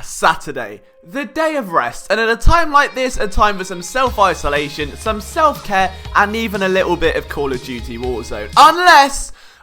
Saturday, the day of rest, and at a time like this, a time for some self-isolation, some self-care, and even a little bit of Call of Duty Warzone.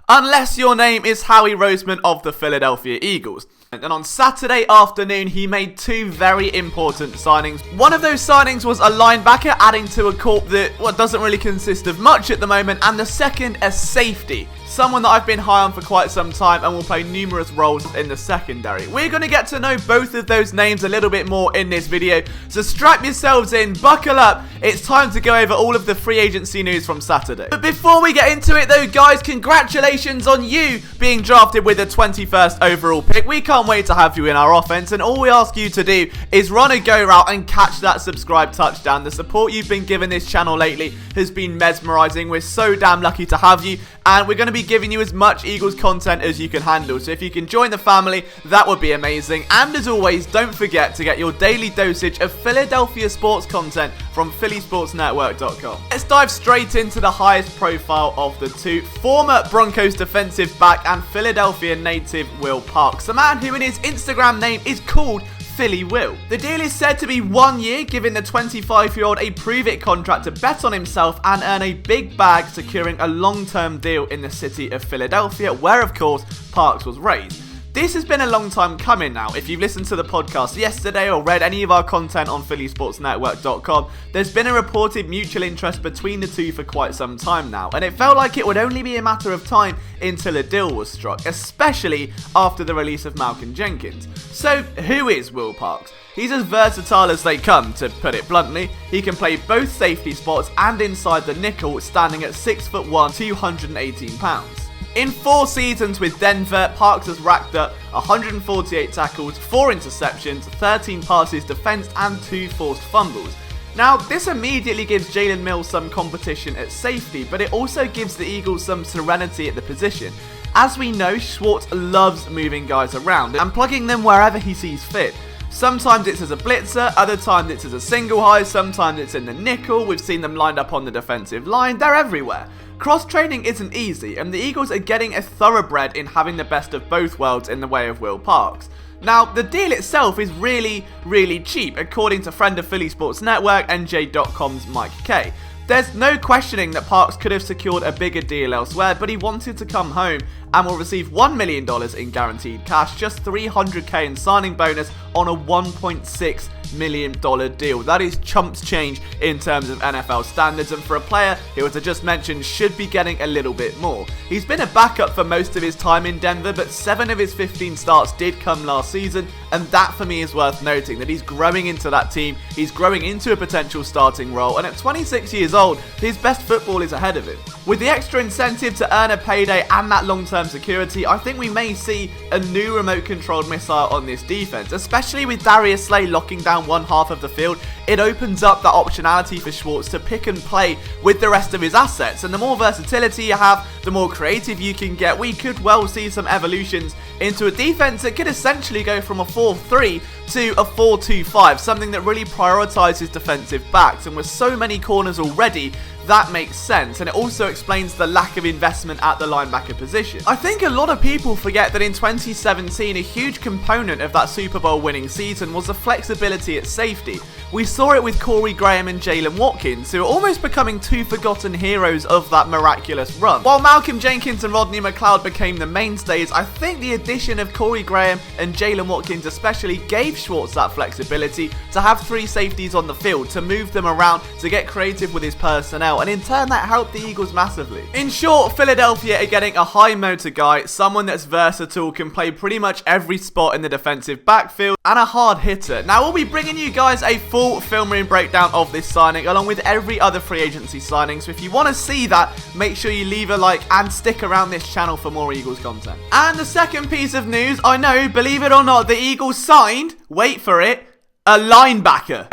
Unless your name is Howie Roseman of the Philadelphia Eagles. And on Saturday afternoon, he made two very important signings. One of those signings was a linebacker, adding to a corp that doesn't really consist of much at the moment, and the second, a safety. Someone that I've been high on for quite some time and will play numerous roles in the secondary. We're going to get to know both of those names a little bit more in this video, so strap yourselves in, buckle up, it's time to go over all of the free agency news from Saturday. But before we get into it though, guys, congratulations on you being drafted with the 21st overall pick. We can't wait to have you in our offense, and all we ask you to do is run a go route and catch that subscribe touchdown. The support you've been giving this channel lately has been mesmerizing. We're so damn lucky to have you, and we're going to be giving you as much Eagles content as you can handle. So if you can join the family, that would be amazing. And as always, don't forget to get your daily dosage of Philadelphia sports content from phillysportsnetwork.com. Let's dive straight into the highest profile of the two. Former Broncos defensive back and Philadelphia native Will Parks, a man who in his Instagram name is called Philly Will. The deal is said to be 1 year, giving the 25-year-old a prove-it contract to bet on himself and earn a big bag, securing a long-term deal in the city of Philadelphia, where of course Parks was raised. This has been a long time coming now. If you've listened to the podcast yesterday or read any of our content on phillysportsnetwork.com, there's been a reported mutual interest between the two for quite some time now, and it felt like it would only be a matter of time until a deal was struck, especially after the release of Malcolm Jenkins. So, who is Will Parks? He's as versatile as they come, to put it bluntly. He can play both safety spots and inside the nickel, standing at 6'1", 218 pounds. In 4 seasons with Denver, Parks has racked up 148 tackles, 4 interceptions, 13 passes defensed, and 2 forced fumbles. Now, this immediately gives Jalen Mills some competition at safety, but it also gives the Eagles some serenity at the position. As we know, Schwartz loves moving guys around and plugging them wherever he sees fit. Sometimes it's as a blitzer, other times it's as a single high, sometimes it's in the nickel. We've seen them lined up on the defensive line. They're everywhere. Cross-training isn't easy, and the Eagles are getting a thoroughbred in having the best of both worlds in the way of Will Parks. Now, the deal itself is really cheap, according to friend of Philly Sports Network, NJ.com's Mike Kay. There's no questioning that Parks could have secured a bigger deal elsewhere, but he wanted to come home and will receive $1 million in guaranteed cash, just $300k in signing bonus on a $1.6 million deal. That is chumps change in terms of NFL standards, and for a player who, as I just mentioned, should be getting a little bit more. He's been a backup for most of his time in Denver, but 7 of his 15 starts did come last season, and that for me is worth noting, that he's growing into that team, he's growing into a potential starting role, and at 26 years old, his best football is ahead of him. With the extra incentive to earn a payday and that long-term security, I think we may see a new remote-controlled missile on this defense, especially with Darius Slay locking down one half of the field. It opens up that optionality for Schwartz to pick and play with the rest of his assets, and the more versatility you have, the more creative you can get. We could well see some evolutions into a defense that could essentially go from a 4-3 to a 4-2-5, something that really prioritizes defensive backs, and with so many corners already, that makes sense, and it also explains the lack of investment at the linebacker position. I think a lot of people forget that in 2017, a huge component of that Super Bowl winning season was the flexibility at safety. We saw it with Corey Graham and Jalen Watkins, who are almost becoming two forgotten heroes of that miraculous run. While Malcolm Jenkins and Rodney McLeod became the mainstays, I think the addition of Corey Graham and Jalen Watkins especially gave Schwartz that flexibility to have 3 safeties on the field, to move them around, to get creative with his personnel, and in turn that helped the Eagles massively. In short, Philadelphia are getting a high motor guy, someone that's versatile, can play pretty much every spot in the defensive backfield, and a hard hitter. Now, we'll be bringing you guys a full film room breakdown of this signing, along with every other free agency signing, so if you want to see that, make sure you leave a like and stick around this channel for more Eagles content. And the second piece of news, I know, believe it or not, the Eagles signed, wait for it, a linebacker.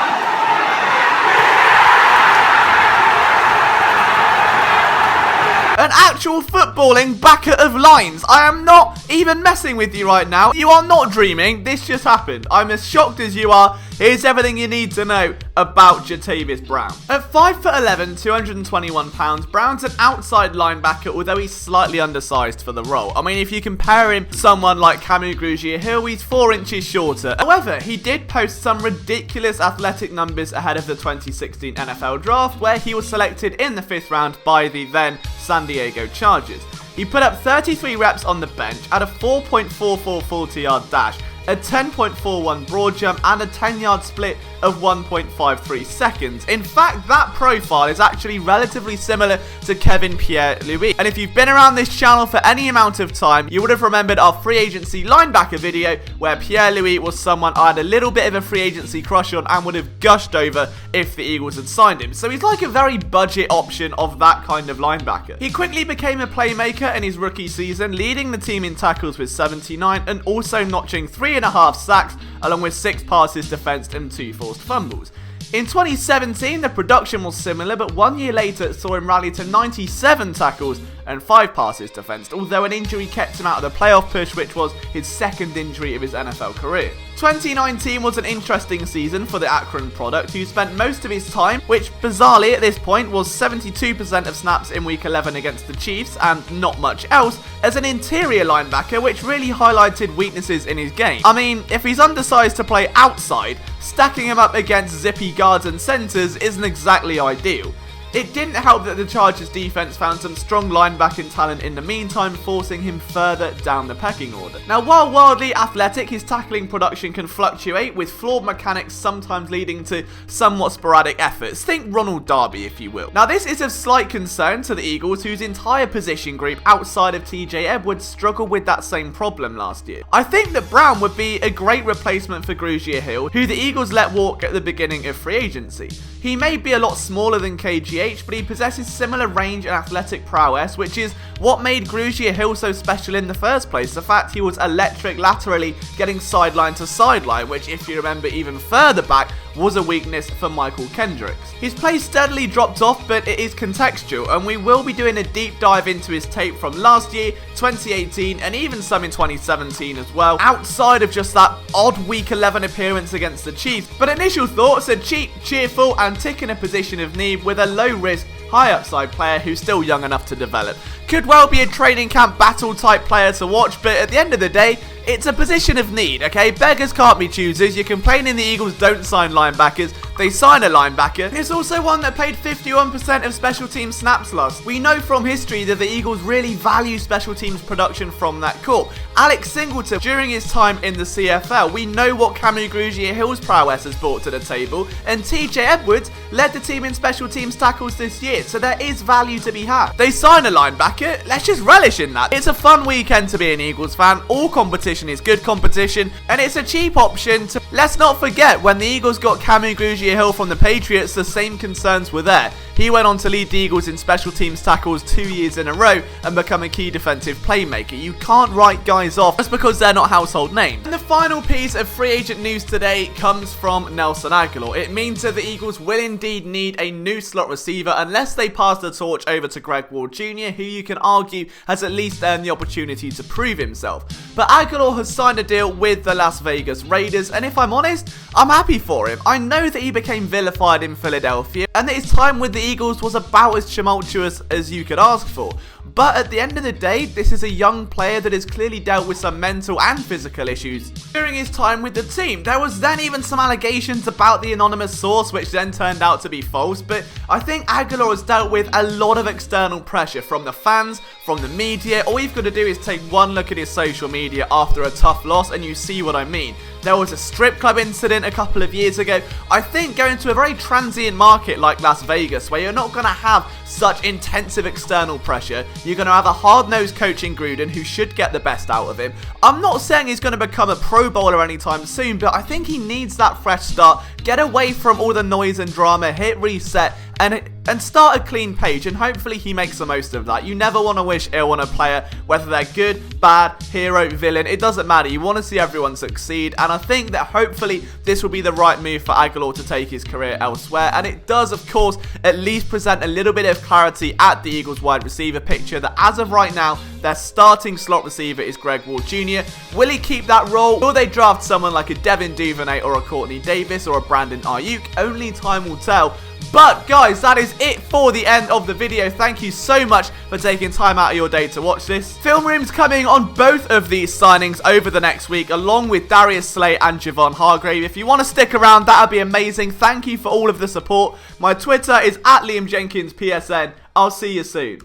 An actual footballing backer of lines. I am not even messing with you right now. You are not dreaming. This just happened. I'm as shocked as you are. here's everything you need to know about Jatavis Brown. At 5'11", 221 pounds, Brown's an outside linebacker, although he's slightly undersized for the role. I mean, if you compare him to someone like Kareem Brown, he's 4 inches shorter. However, he did post some ridiculous athletic numbers ahead of the 2016 NFL Draft, where he was selected in the 5th round by the then San Diego Chargers. He put up 33 reps on the bench at a 4.44 40-yard dash, a 10.41 broad jump, and a 10-yard split of 1.53 seconds. In fact, that profile is actually relatively similar to Kevin Pierre-Louis. And if you've been around this channel for any amount of time, you would have remembered our free agency linebacker video where Pierre-Louis was someone I had a little bit of a free agency crush on and would have gushed over if the Eagles had signed him. So he's like a very budget option of that kind of linebacker. He quickly became a playmaker in his rookie season, leading the team in tackles with 79 and also notching 3.5 sacks along with 6 passes defensed and 2 forced fumbles. In 2017, the production was similar, but 1 year later it saw him rally to 97 tackles and 5 passes defensed, although an injury kept him out of the playoff push, which was his 2nd injury of his NFL career. 2019 was an interesting season for the Akron product, who spent most of his time, which bizarrely at this point was 72% of snaps in Week 11 against the Chiefs and not much else, as an interior linebacker, which really highlighted weaknesses in his game. I mean, if he's undersized to play outside, stacking him up against zippy guards and centers isn't exactly ideal. It didn't help that the Chargers defense found some strong linebacking talent in the meantime, forcing him further down the pecking order. Now, while wildly athletic, his tackling production can fluctuate, with flawed mechanics sometimes leading to somewhat sporadic efforts. Think Ronald Darby, if you will. Now, this is of slight concern to the Eagles, whose entire position group outside of TJ Edwards struggled with that same problem last year. I think that Brown would be a great replacement for Hill, who the Eagles let walk at the beginning of free agency. He may be a lot smaller than KGH, but he possesses similar range and athletic prowess, which is what made Hill so special in the first place. The fact he was electric laterally, getting sideline to sideline, which, if you remember even further back, was a weakness for Michael Kendricks. His play steadily dropped off, but it is contextual, and we will be doing a deep dive into his tape from last year, 2018, and even some in 2017 as well, outside of just that odd Week 11 appearance against the Chiefs. But initial thoughts are cheap, cheerful, and tick in a position of need with a low-risk, high-upside player who's still young enough to develop. Could well be a training camp battle type player to watch, but at the end of the day, it's a position of need, okay? Beggars can't be choosers. You're complaining the Eagles don't sign linebackers. They sign a linebacker. It's also one that played 51% of special teams snaps last. We know from history that the Eagles really value special teams production from that corps. Alex Singleton, during his time in the CFL, we know what Kareem Hill's prowess has brought to the table, and TJ Edwards led the team in special teams tackles this year, so there is value to be had. They sign a linebacker, let's just relish in that. It's a fun weekend to be an Eagles fan. All competition is good competition, and it's a cheap option to... Let's not forget, when the Eagles got Kareem Hill from the Patriots, the same concerns were there. He went on to lead the Eagles in special teams tackles 2 years in a row and become a key defensive playmaker. You can't write guys off just because they're not household names. And the final piece of free agent news today comes from Nelson Agholor. It means that the Eagles will indeed need a new slot receiver unless they pass the torch over to Greg Ward Jr., who you can argue has at least earned the opportunity to prove himself. But Agholor has signed a deal with the Las Vegas Raiders, and if I'm honest, I'm happy for him. I know that he became vilified in Philadelphia, and that his time with the Eagles was about as tumultuous as you could ask for. But at the end of the day, this is a young player that has clearly dealt with some mental and physical issues during his time with the team. There was then even some allegations about the anonymous source, which then turned out to be false, but I think Agholor has dealt with a lot of external pressure from the fans, from the media. All you've got to do is take one look at his social media after a tough loss and you see what I mean. There was a strip club incident a couple of years ago. I think going to a very transient market like Las Vegas, where you're not going to have such intensive external pressure, you're going to have a hard-nosed coach in Gruden who should get the best out of him. I'm not saying he's going to become a Pro Bowler anytime soon, but I think he needs that fresh start, get away from all the noise and drama, hit reset, and start a clean page, and hopefully he makes the most of that. You never want to wish ill on a player, whether they're good, bad, hero, villain, it doesn't matter. You want to see everyone succeed, and I think that hopefully this will be the right move for Agholor to take his career elsewhere, and it does, of course, at least present a little bit of clarity at the Eagles wide receiver picture that as of right now, their starting slot receiver is Greg Ward Jr. Will he keep that role? Will they draft someone like a Devin Duvernay or a Courtney Davis or a Brandon Ayuk? Only time will tell. But guys, that is it for the end of the video. Thank you so much for taking time out of your day to watch this. Film room's coming on both of these signings over the next week, along with Darius Slay and Javon Hargrave. If you want to stick around, that would be amazing. Thank you for all of the support. My Twitter is @LiamJenkinsPSN. I'll see you soon.